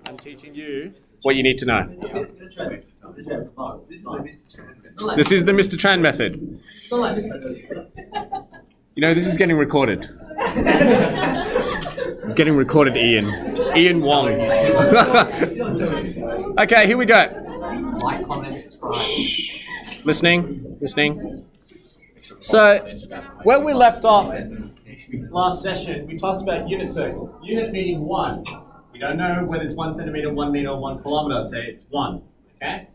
I'm teaching you what you need to know. This is the Mr. Tran method. You know, this is getting recorded. It's getting recorded, Ian. Ian Wong. Okay, here we go. Like, comment, subscribe. Listening. So, where we left off last session, we talked about unit circle. Unit meaning 1. We don't know whether it's 1 centimeter, 1 meter, or 1 kilometer. Say it's 1. Okay?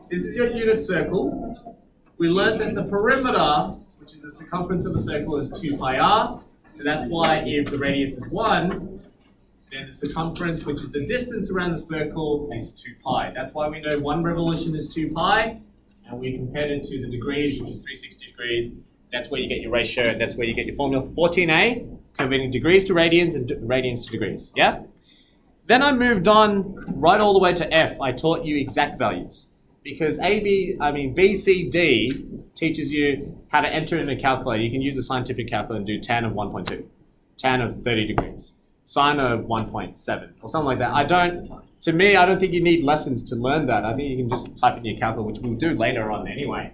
This is your unit circle. We learned that the perimeter, which is the circumference of a circle, is 2 pi r. So that's why if the radius is 1, then the circumference, which is the distance around the circle, is 2 pi. That's why we know 1 revolution is 2 pi, and we compared it to the degrees, which is 360 degrees. That's where you get your ratio, and that's where you get your formula for 14a, converting degrees to radians and radians to degrees. Yeah? Then I moved on right all the way to F. I taught you exact values. Because B, C, D teaches you how to enter in a calculator. You can use a scientific calculator and do tan of 1.2, tan of 30 degrees, sine of 1.7, or something like that. I don't think you need lessons to learn that. I think you can just type in your calculator, which we'll do later on anyway.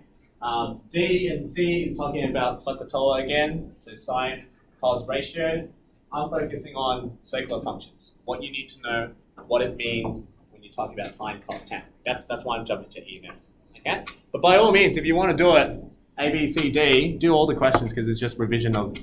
D and C is talking about Sokotoa again, so sine, cos ratios. I'm focusing on circular functions, what you need to know, what it means when you talk about sine, cos, tan. That's why I'm jumping to E and F. Okay? But by all means, if you want to do it, A, B, C, D, do all the questions because it's just revision of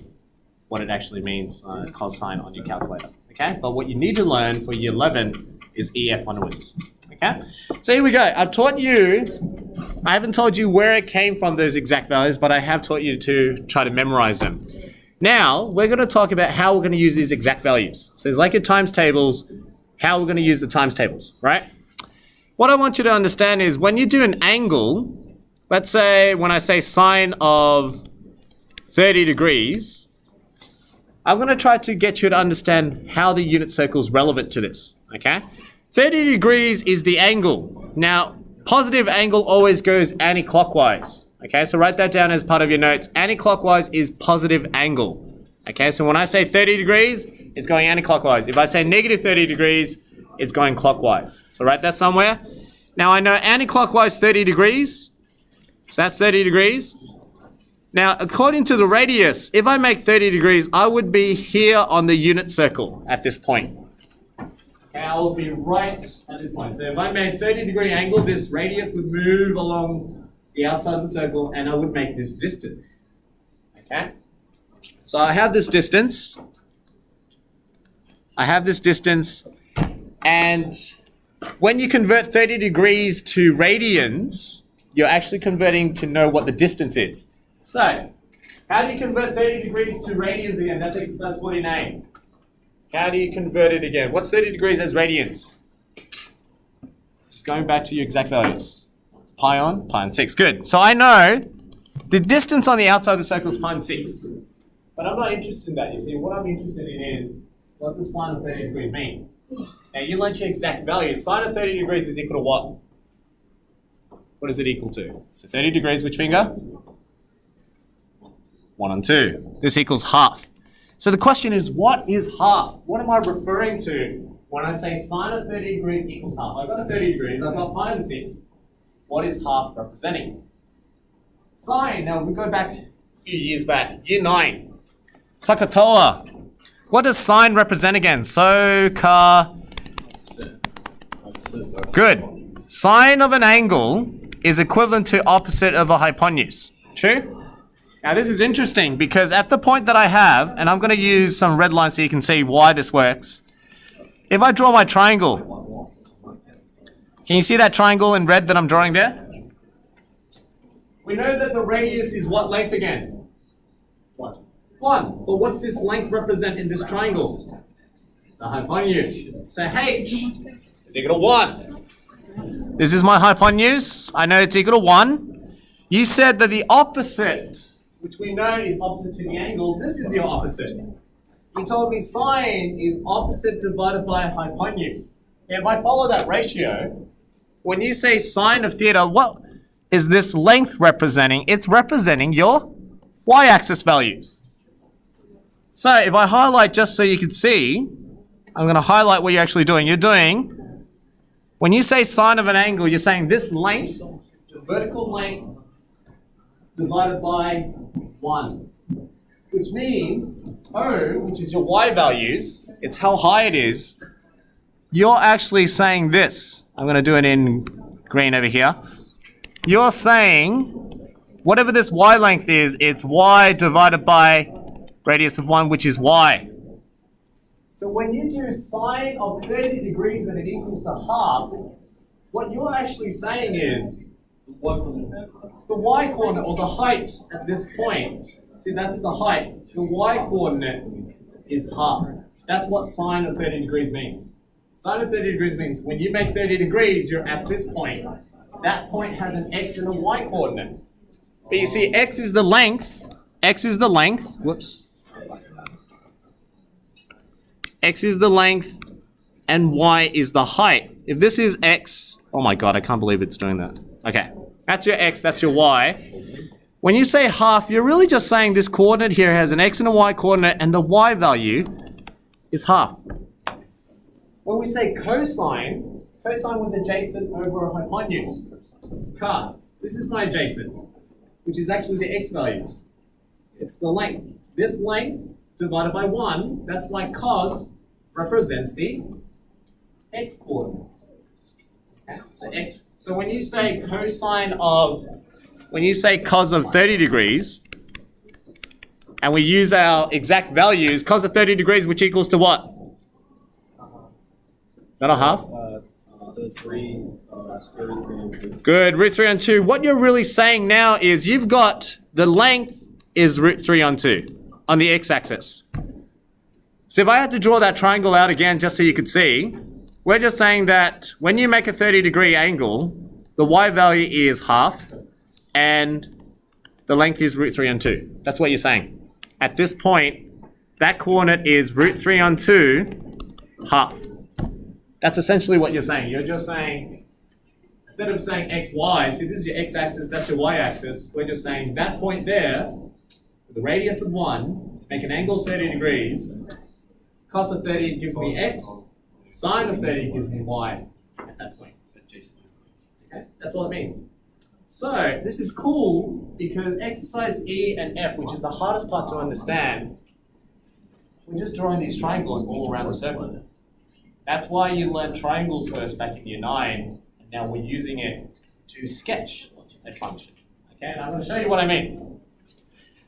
what it actually means, cos, sine on your calculator. Okay? But what you need to learn for year 11 is EF onwards. Okay? So here we go. I've taught you, I haven't told you where it came from, those exact values, but I have taught you to try to memorize them. Now, we're going to talk about how we're going to use these exact values. So it's like your times tables, how we're going to use the times tables, right? What I want you to understand is when you do an angle, let's say when I say sine of 30 degrees, I'm going to try to get you to understand how the unit circle is relevant to this, okay? 30 degrees is the angle. Now, positive angle always goes anti-clockwise. Okay, so write that down as part of your notes. Anti-clockwise is positive angle. Okay, so when I say 30 degrees, it's going anti-clockwise. If I say negative 30 degrees, it's going clockwise. So write that somewhere. Now I know anti-clockwise 30 degrees. So that's 30 degrees. Now, according to the radius, if I make 30 degrees, I would be here on the unit circle at this point. Okay, I will be right at this point. So if I made 30-degree angle, this radius would move along the outside of the circle, and I would make this distance. Okay? So I have this distance. And when you convert 30 degrees to radians, you're actually converting to know what the distance is. So, how do you convert 30 degrees to radians again? That's exercise 49. How do you convert it again? What's 30 degrees as radians? Just going back to your exact values. Pi on 6. Good. So I know the distance on the outside of the circle is pi on 6. But I'm not interested in that. You see, what I'm interested in is what does sine of 30 degrees mean? Now you learned your exact value. Sine of 30 degrees is equal to what? What is it equal to? So 30 degrees, which finger? 1 on 2. This equals half. So the question is, what is half? What am I referring to when I say sine of 30 degrees equals half? I've got a 30 degrees, I've got pi on 6. What is half representing? Sine, now we go back a few years back, year 9. Sokotoa. What does sine represent again? Good. Sine of an angle is equivalent to opposite of a hypotenuse. True? Now this is interesting because at the point that I have, and I'm going to use some red lines so you can see why this works. If I draw my triangle, can you see that triangle in red that I'm drawing there? We know that the radius is what length again? 1. But what's this length represent in this triangle? The hypotenuse. So H is equal to 1. This is my hypotenuse. I know it's equal to 1. You said that the opposite, which we know is opposite to the angle, this is the opposite. You told me sine is opposite divided by hypotenuse. Now, if I follow that ratio, when you say sine of theta, what is this length representing? It's representing your y-axis values. So if I highlight just so you can see, I'm going to highlight what you're actually doing. You're doing When you say sine of an angle, you're saying this length, the vertical length, divided by 1. Which means O, which is your y values, it's how high it is, you're actually saying this. I'm going to do it in green over here. You're saying whatever this y length is, it's y divided by radius of 1, which is y. So when you do sine of 30 degrees and it equals to half, what you're actually saying is the y coordinate, or the height at this point, see that's the height, the y coordinate is half. That's what sine of 30 degrees means. Sine of 30 degrees means when you make 30 degrees, you're at this point. That point has an x and a y coordinate. But you see, x is the length, whoops. X is the length, and y is the height. If this is x, oh my god, I can't believe it's doing that. Okay, that's your x, that's your y. When you say half, you're really just saying this coordinate here has an x and a y coordinate, and the y value is half. When we say cosine, cosine was adjacent over a hypotenuse. This is my adjacent, which is actually the x values. It's the length. This length divided by 1, that's why cos represents the x coordinate. Okay? So when you say cos of 30 degrees, and we use our exact values, cos of 30 degrees, which equals to what? Not a half? So 3, Good, root 3 on 2. What you're really saying now is you've got the length is root 3 on 2 on the x-axis. So if I had to draw that triangle out again just so you could see, we're just saying that when you make a 30-degree angle, the y value is half and the length is root 3 on 2. That's what you're saying. At this point, that coordinate is root 3 on 2 half. That's essentially what you're saying. You're just saying, instead of saying x, y, see this is your x-axis, that's your y-axis, we're just saying that point there, with the radius of 1, make an angle of 30 degrees, cos of 30 gives me x, sine of 30 gives me y at that point. Okay? That's all it means. So this is cool because exercise E and F, which is the hardest part to understand, we're just drawing these triangles all around the circle. That's why you learned triangles first back in year 9, and now we're using it to sketch a function. Okay, and I'm going to show you what I mean.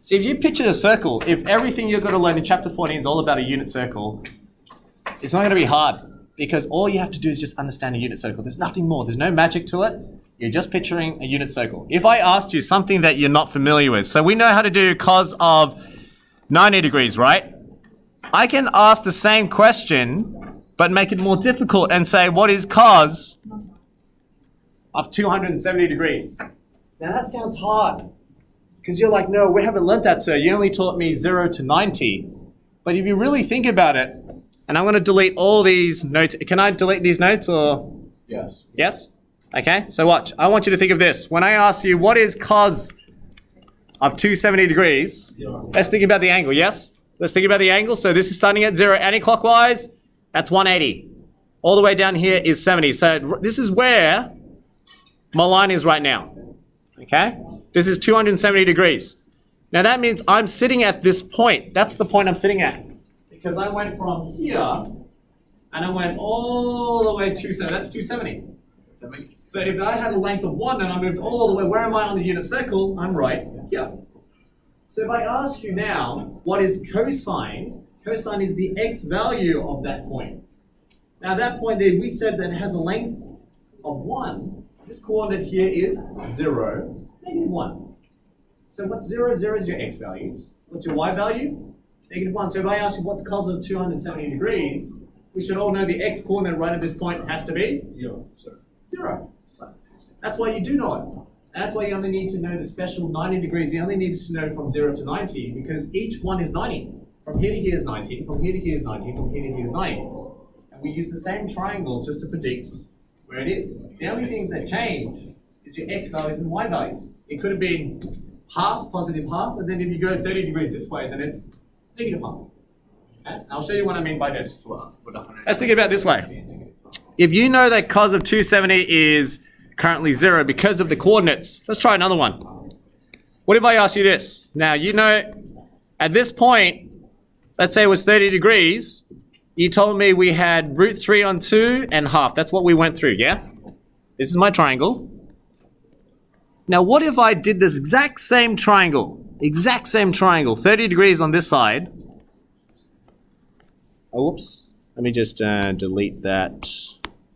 See, if you picture a circle, if everything you're going to learn in chapter 14 is all about a unit circle, it's not going to be hard, because all you have to do is just understand a unit circle. There's nothing more. There's no magic to it. You're just picturing a unit circle. If I asked you something that you're not familiar with, so we know how to do cos of 90 degrees, right? I can ask the same question, but make it more difficult and say, what is cos of 270 degrees? Now that sounds hard, because you're like, no, we haven't learned that, sir. You only taught me 0 to 90. But if you really think about it, and I'm going to delete all these notes. Can I delete these notes or? Yes. Yes? Okay, so watch. I want you to think of this. When I ask you, what is cos of 270 degrees? Let's think about the angle, yes? Let's think about the angle. So this is starting at 0 anti-clockwise. That's 180. All the way down here is 70. So this is where my line is right now. Okay? This is 270 degrees. Now that means I'm sitting at this point. That's the point I'm sitting at. Because I went from here, and I went all the way to 270. That's 270. So if I had a length of 1 and I moved all the way, where am I on the unit circle? I'm right here. So if I ask you now, what is cosine? Cosine is the x value of that point. Now that point there, we said that it has a length of 1. This coordinate here is 0, negative 1. So what's 0? 0 is your x values. What's your y value? Negative 1. So if I ask you what's cos of 270 degrees, we should all know the x coordinate right at this point has to be 0. 0. So that's why you do know it. And that's why you only need to know the special 90 degrees. You only need to know from 0 to 90 because each one is 90. From here to here is 90, from here to here is 90, from here to here is 90. And we use the same triangle just to predict where it is. The only things that change is your x values and y values. It could have been half, positive half, and then if you go 30 degrees this way, then it's negative half. Okay? I'll show you what I mean by this. Let's think about it this way. if you know that cos of 270 is currently 0 because of the coordinates, let's try another one. What if I ask you this? Now, you know, at this point, let's say it was 30 degrees. You told me we had root 3 on 2 and half. That's what we went through, yeah? This is my triangle. Now, what if I did this exact same triangle? 30 degrees on this side. Oh, whoops. Let me just delete that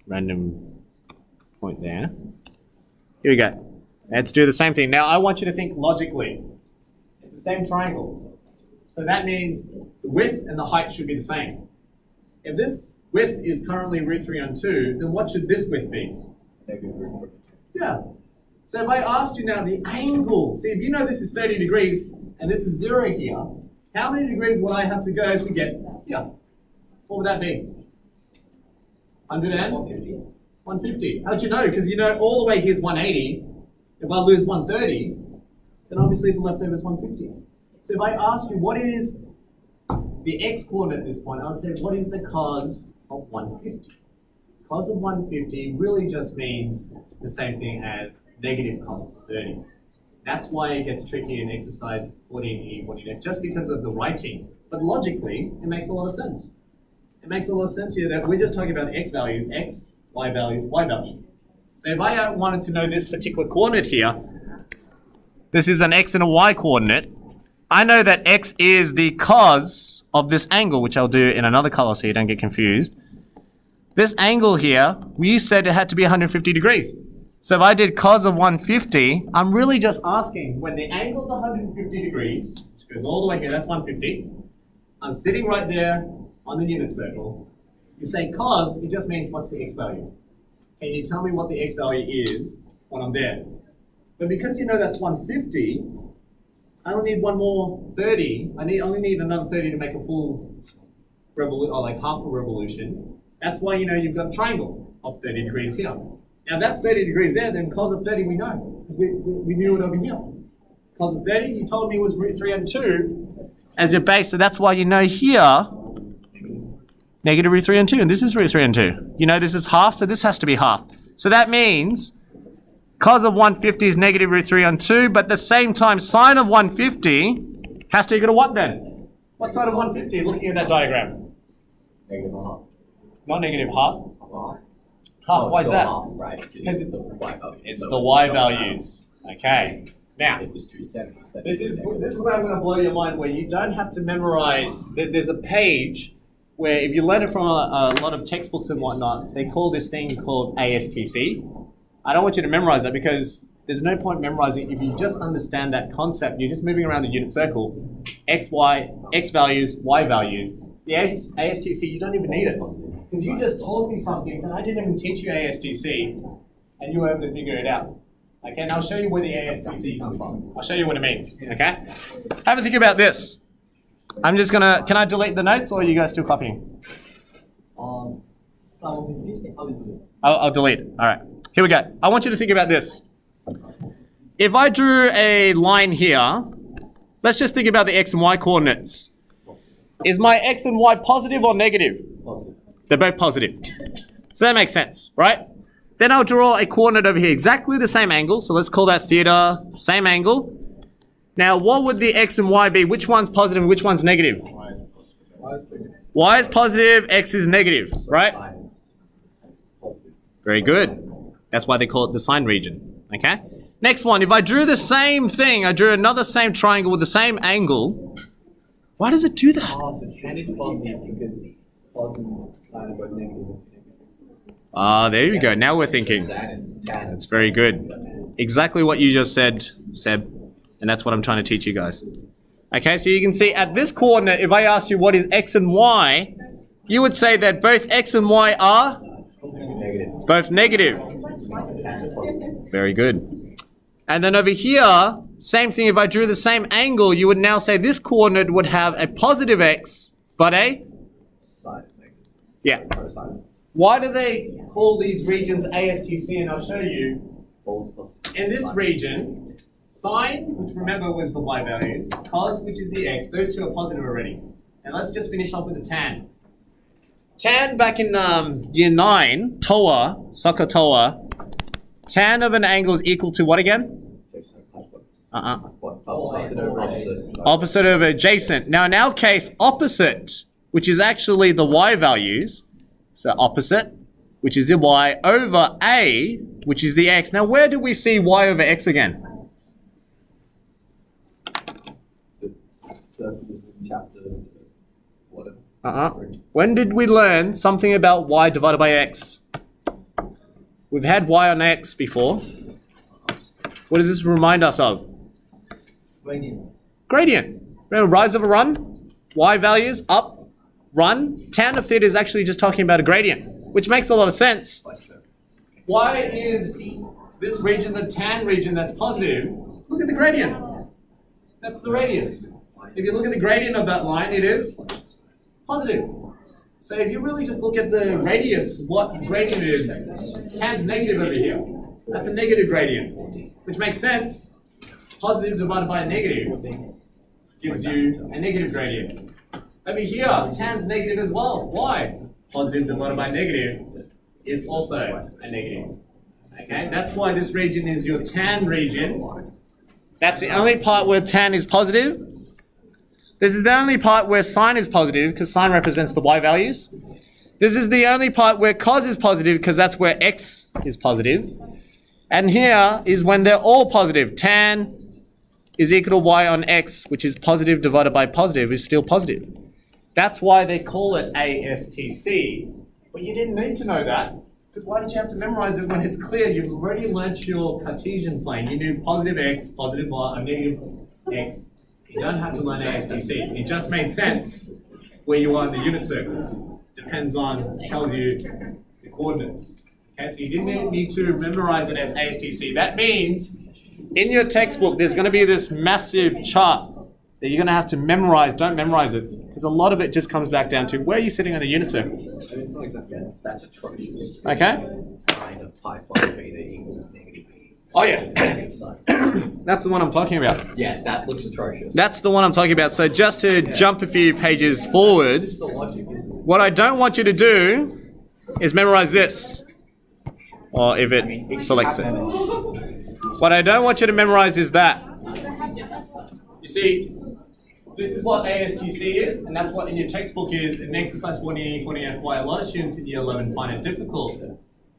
random point there. Here we go. Let's do the same thing. Now, I want you to think logically. It's the same triangle. So that means the width and the height should be the same. If this width is currently root 3 on 2, then what should this width be? Yeah. So if I asked you now the angle, see if you know this is 30 degrees and this is 0 here, how many degrees would I have to go to get here? What would that be? 150. 150. How'd you know? Because you know all the way here's 180. If I lose 130, then obviously the leftover is 150. So if I ask you what is the x coordinate at this point, I would say what is the cos of 150? Cos of 150 really just means the same thing as negative cos of 30. That's why it gets tricky in exercise 14E, 14F, just because of the writing. But logically, it makes a lot of sense. It makes a lot of sense here that we're just talking about the x values, x, y values, y values. So if I wanted to know this particular coordinate here, this is an x and a y coordinate. I know that x is the cos of this angle, which I'll do in another color so you don't get confused. This angle here, we said it had to be 150 degrees. So if I did cos of 150, I'm really just asking when the angle's 150 degrees, which goes all the way here, that's 150. I'm sitting right there on the unit circle. You say cos, it just means what's the x value. Can you tell me what the x value is when I'm there? But because you know that's 150, I only need one more 30. I only need another 30 to make a full revolution, or like half a revolution. That's why you know you've got a triangle of 30 degrees here. Now that's 30 degrees there, then cos of 30 we know, because we knew it over here. Cos of 30, you told me was root 3 and 2 as your base, so that's why you know here, negative root 3 and 2, and this is root 3 and 2. You know this is half, so this has to be half. So that means cos of 150 is negative root 3 on 2, but at the same time, sine of 150 has to equal to what then? What side of 150, looking at that diagram? Negative half. Not negative half. Half. Half, why is that? Half, right. Because it's the y values. It's the y values. Okay. Now, it was 270. this is where I'm going to blow your mind, where you don't have to memorize. There's a page where if you learn it from a lot of textbooks and whatnot, they call this thing called ASTC. I don't want you to memorize that because there's no point memorizing if you just understand that concept. You're just moving around the unit circle. X, Y, X values, Y values. The ASTC, you don't even need it. Because you just told me something that I didn't even teach you ASTC, and you were able to figure it out. Okay, and I'll show you where the ASTC comes from. I'll show you what it means, okay? Have a think about this. I'm just gonna, can I delete the notes or are you guys still copying? I'll delete it, all right. Here we go. I want you to think about this. If I drew a line here, let's just think about the X and Y coordinates. Is my X and Y positive or negative? Positive. They're both positive. So that makes sense, right? Then I'll draw a coordinate over here, exactly the same angle. So let's call that theta, same angle. Now, what would the X and Y be? Which one's positive and which one's negative? Y is positive, X is negative, right? Very good. That's why they call it the sine region, okay? Next one, if I drew the same thing, I drew another same triangle with the same angle, why does it do that? Ah, there you go. Now we're thinking. That's very good. Exactly what you just said, Seb. And that's what I'm trying to teach you guys. Okay, so you can see at this coordinate, if I asked you what is X and Y, you would say that both X and Y are both negative. Very good. And then over here, same thing, if I drew the same angle, you would now say this coordinate would have a positive X, but a? Yeah. Why do they call these regions ASTC? And I'll show you. In this region, sine, which remember was the Y values, cos, which is the X, those two are positive already. And let's just finish off with the tan. tan back in year 9, TOA, soccer TOA, tan of an angle is equal to what again? Opposite over opposite. Opposite over adjacent. Now in our case, opposite, which is actually the y values, so opposite, which is the y, over a, which is the x. Now where do we see y over x again? Chapter whatever. When did we learn something about y divided by x? We've had y on x before. What does this remind us of? Gradient. Remember, rise of a run, y values, up, run. Tan of theta is actually just talking about a gradient, which makes a lot of sense. Why is this region the tan region that's positive? Look at the gradient. That's the radius. If you look at the gradient of that line, it is positive. So if you really just look at the radius, what gradient it is, tan's negative over here. That's a negative gradient, which makes sense. Positive divided by a negative gives you a negative gradient. Over here, tan's negative as well. Why? Positive divided by negative is also a negative. Okay, that's why this region is your tan region. That's the only part where tan is positive. This is the only part where sine is positive because sine represents the y values. This is the only part where cos is positive because that's where x is positive. And here is when they're all positive. Tan is equal to y on x, which is positive divided by positive, is still positive. That's why they call it ASTC. But you didn't need to know that, because why did you have to memorize it when it's clear? You've already learnt your Cartesian plane. You knew positive x, positive y, and negative x. You don't have to learn ASTC. It just made sense where you are in the unit circle. Depends on, tells you the coordinates. Okay, so you didn't need to memorize it as ASTC. That means in your textbook, there's going to be this massive chart that you're going to have to memorize. Don't memorize it, because a lot of it just comes back down to where are you sitting on the unit circle. It's not exactly that's atrocious. Okay? Sine of pi plus beta equals negative b. Oh yeah. That's the one I'm talking about. Yeah, that looks atrocious. That's the one I'm talking about. So just to jump a few pages forward, It's just the logic, isn't it? what I don't want you to do is memorize this. Or if it selects it. What I don't want you to memorize is that. You see, this is what ASTC is, and that's what in your textbook is in exercise 14E, why a lot of students in year 11 find it difficult.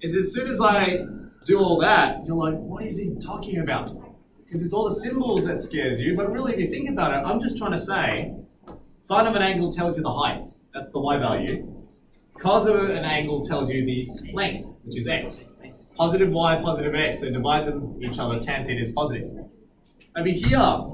Is as soon as I do all that, you're like, what is he talking about? Because it's all the symbols that scares you, but really if you think about it, I'm just trying to say, sine of an angle tells you the height, that's the y value. Cos of an angle tells you the length, which is x. Positive y, positive x, so divide them each other, tan theta is positive. Over here,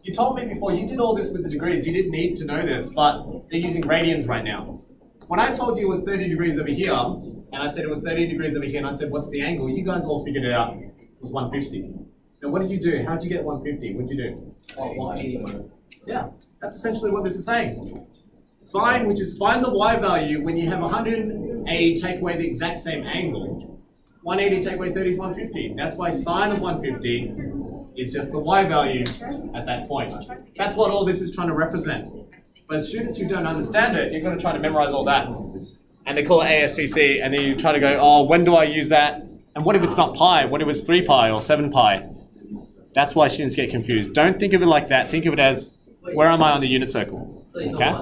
you told me before, you did all this with the degrees, you didn't need to know this, but they're using radians right now. When I told you it was 30 degrees over here, and I said it was 30 degrees over here, and I said, what's the angle? You guys all figured it out. It was 150. Now what did you do? How did you get 150? What did you do? 180. Yeah, that's essentially what this is saying. Sine, which is find the y value when you have 180 take away the exact same angle. 180 take away 30 is 150. That's why sine of 150 is just the y value at that point. That's what all this is trying to represent. But students who don't understand it, you're going to try to memorize all that. And they call it ASTC, and then you try to go, oh, when do I use that? And what if it's not pi? What if it's 3 pi or 7 pi? That's why students get confused. Don't think of it like that. Think of it as, where am I on the unit circle? Okay?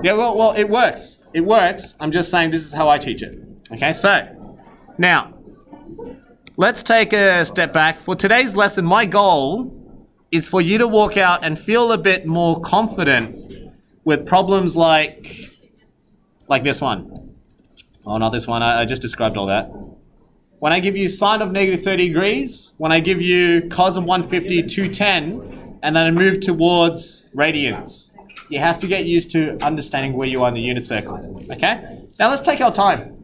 Yeah, well, it works. It works. I'm just saying this is how I teach it. Okay, so now let's take a step back. For today's lesson, my goal is for you to walk out and feel a bit more confident with problems like this one. Oh, not this one. I just described all that. When I give you sine of negative 30 degrees, when I give you cos of 150, 210, and then I move towards radians. You have to get used to understanding where you are in the unit circle, okay? Now let's take our time.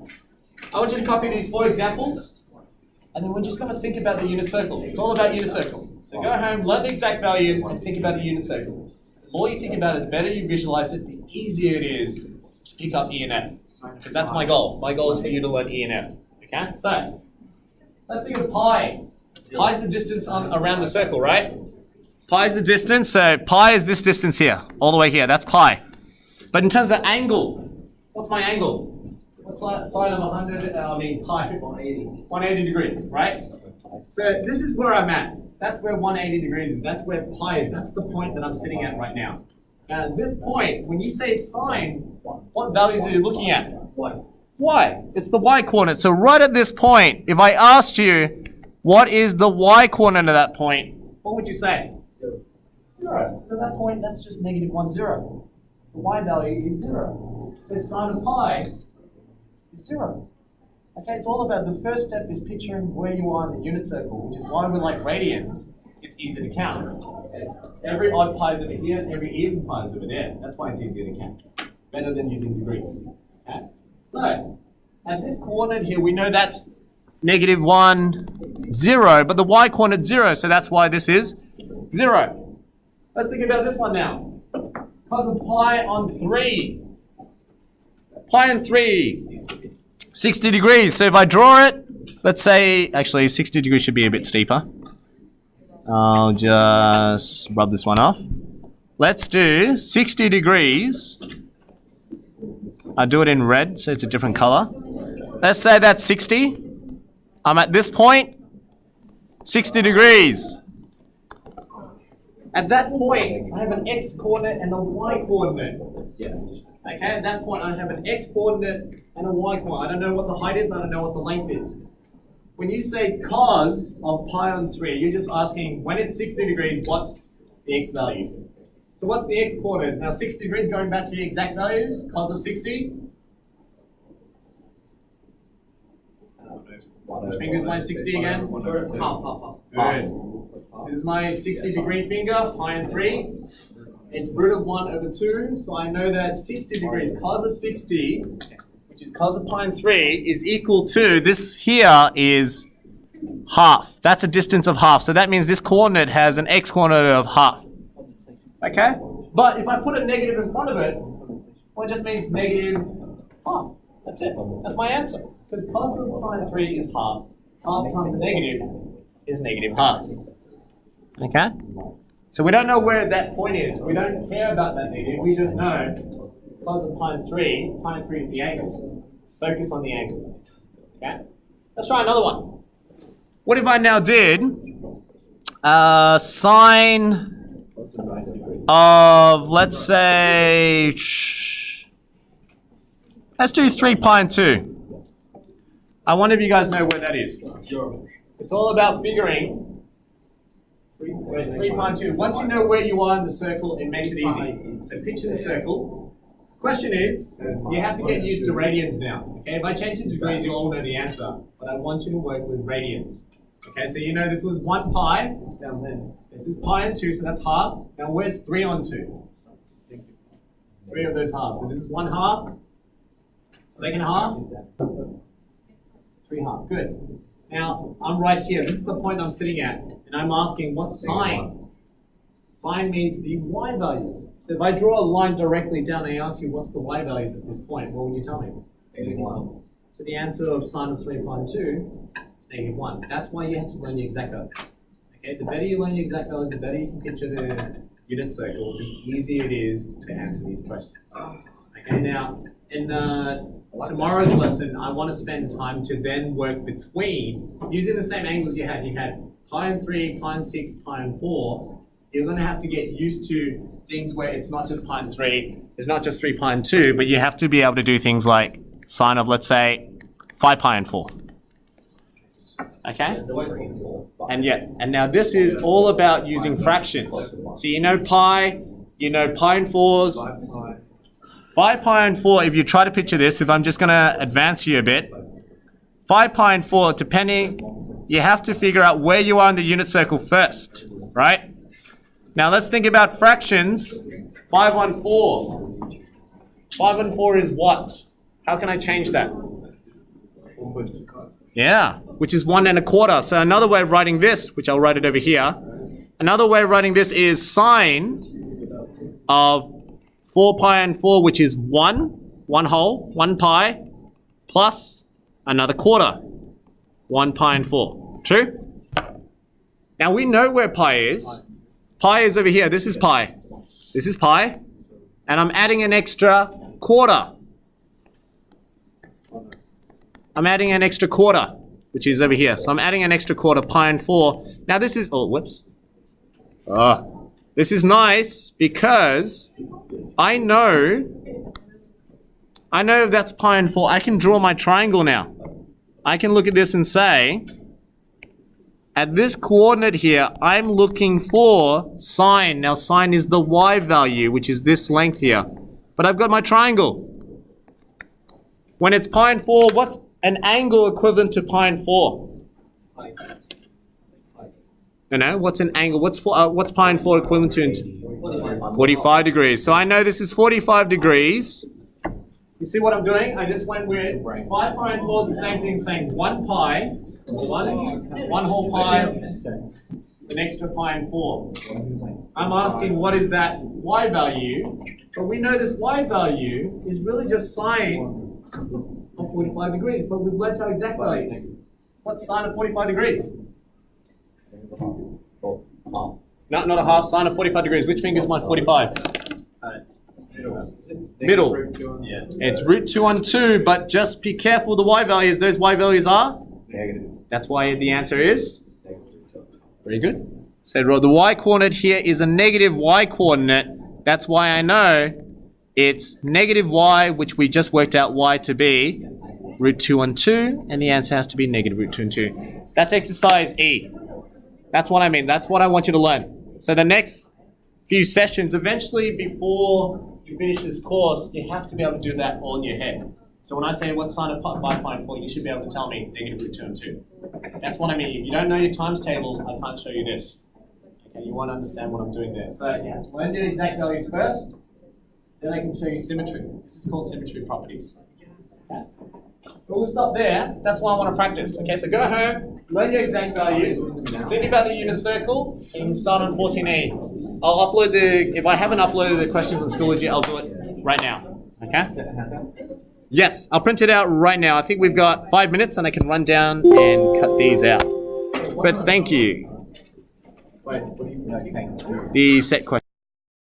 I want you to copy these 4 examples, and then we're just going to think about the unit circle. It's all about unit circle. So go home, learn the exact values, and think about the unit circle. The more you think about it, the better you visualize it, the easier it is to pick up E and F. Because that's my goal. My goal is for you to learn E and F, okay? So, let's think of pi. Pi is the distance around the circle, right? Pi is the distance, so pi is this distance here, all the way here, that's pi. But in terms of angle, what's my angle? What's sine of 100, pi? 180 degrees, right? So this is where I'm at. That's where 180 degrees is. That's where pi is. That's the point that I'm sitting at right now. Now at this point, when you say sine, what values are you looking at? Y. It's the y coordinate. So right at this point, if I asked you, what is the y coordinate at that point? What would you say? 0. So at that point, that's just negative 1, 0. The y value is 0. So sine of pi is 0. Okay, it's all about the first step is picturing where you are in the unit circle, which is why we like radians. It's easy to count. Every odd pi is over here, every even pi is over there. That's why it's easier to count. Better than using degrees. Okay? So, at this coordinate here, we know that's negative 1, 0, but the y coordinate 0, so that's why this is 0. Let's think about this one now. Cos of pi on 3. Pi on 3. 60 degrees. So if I draw it, let's say, actually 60 degrees should be a bit steeper. I'll just rub this one off. Let's do 60 degrees. I'll do it in red, so it's a different color. Let's say that's 60. I'm at this point, 60 degrees. At that point, I have an x coordinate and a y coordinate. Okay, at that point, I have an x coordinate and a y coordinate. I don't know what the height is, I don't know what the length is. When you say cos of pi on 3, you're just asking, when it's 60 degrees, what's the x value? So what's the x coordinate? Now 60 degrees, going back to the exact values, cos of 60. Which finger is my 60 again? Good. This is my 60 degree finger, pi on 3. It's root of 1 over 2, so I know that 60 degrees, cos of 60, which is cos of pi on 3, is equal to, this here is half. That's a distance of half, so that means this coordinate has an x coordinate of half. Okay? But if I put a negative in front of it, well, it just means negative half. That's it. That's my answer. Because cos of pi on 3 is half. Half times a negative is negative half. Okay? So we don't know where that point is. We don't care about that negative. We just know cos of pi on 3 is the angle. Focus on the angle. Okay? Let's try another one. What if I now did sine of, let's say, let's do 3 pi and 2. I wonder if you guys know where that is. It's all about figuring 3 pi and 2. Once you know where you are in the circle, it makes it easy. So picture the circle. Question is, you have to get used to radians now. Okay, if I change it to degrees, you all know the answer. But I want you to work with radians. Okay, so you know this was 1 pi. It's down there. This is pi and 2, so that's half. Now where's 3 on 2? 3 of those halves. So this is 1 half. Second half. 3 half. Good. Now I'm right here. This is the point I'm sitting at, and I'm asking what's sine. Sine means the y values. So if I draw a line directly down and I ask you what's the y values at this point, what would you tell me? Negative 1. So the answer of sine of 3 pi and 2 is negative 1. That's why you have to learn your exact value. Okay, the better you learn your exact values, the better you can picture the unit circle, the easier it is to answer these questions. Okay, now in tomorrow's lesson, I want to spend time to then work between, using the same angles you had. You had pi and 3, pi and 6, pi and 4. You're going to have to get used to things where it's not just pi and 3, it's not just 3 pi and 2, but you have to be able to do things like sine of, let's say, 5 pi and 4. Okay? And now this is all about using fractions. So you know pi and 4s. 5 pi and 4, if you try to picture this, if I'm just going to advance you a bit, 5 pi and 4, depending, you have to figure out where you are in the unit circle first, right? Now let's think about fractions. 5 on 4. 5 on 4 is what? How can I change that? Yeah, which is 1 1/4. So another way of writing this, which I'll write it over here, another way of writing this is sine of 4 pi and 4, which is 1 whole, 1 pi, plus another quarter, 1 pi and 4. True? Now we know where pi is. Pi is over here. This is pi. This is pi. and I'm adding an extra quarter. I'm adding an extra quarter, which is over here. So I'm adding an extra quarter, pi and 4. Now this is, oh, whoops. This is nice because I know that's pi and 4. I can draw my triangle now. I can look at this and say, at this coordinate here, I'm looking for sine. Now sine is the y value, which is this length here. But I've got my triangle. When it's pi and 4, what's an angle equivalent to pi and 4? No, what's an angle? What's pi and 4 equivalent to? 45 degrees. So I know this is 45 degrees. You see what I'm doing? I just went with pi and 4 is the same thing, saying 1 pi, one whole pi, an extra pi and 4. I'm asking what is that y value, but we know this y value is really just sine of 45 degrees, but we've learned our exact values. What's sine of 45 degrees? No, not a half, sine of 45 degrees. Which finger is my 45? Middle. Yeah. It's root 2 on 2, but just be careful with the y values. Those y values are? Negative. That's why the answer is? Very good. So the y coordinate here is a negative y coordinate. That's why I know it's negative y, which we just worked out y to be root 2 on 2, and the answer has to be negative root 2 on 2. That's exercise E. That's what I mean. That's what I want you to learn. So the next few sessions, eventually before you finish this course, you have to be able to do that all in your head. So when I say what sine of 5 pi and 4, you should be able to tell me negative root 2 and 2. That's what I mean. If you don't know your times tables, I can't show you this. Okay, you want to understand what I'm doing there. So you have to learn the exact values first, then I can show you symmetry. This is called symmetry properties. Okay? But we'll stop there. That's why I want to practice. Okay, so go home, learn your exact values, think about the unit circle, and you can start on 14E. I'll upload if I haven't uploaded the questions on Schoology, I'll do it right now. Okay? Yes, I'll print it out right now. I think we've got 5 minutes and I can run down and cut these out. But thank you. The set question.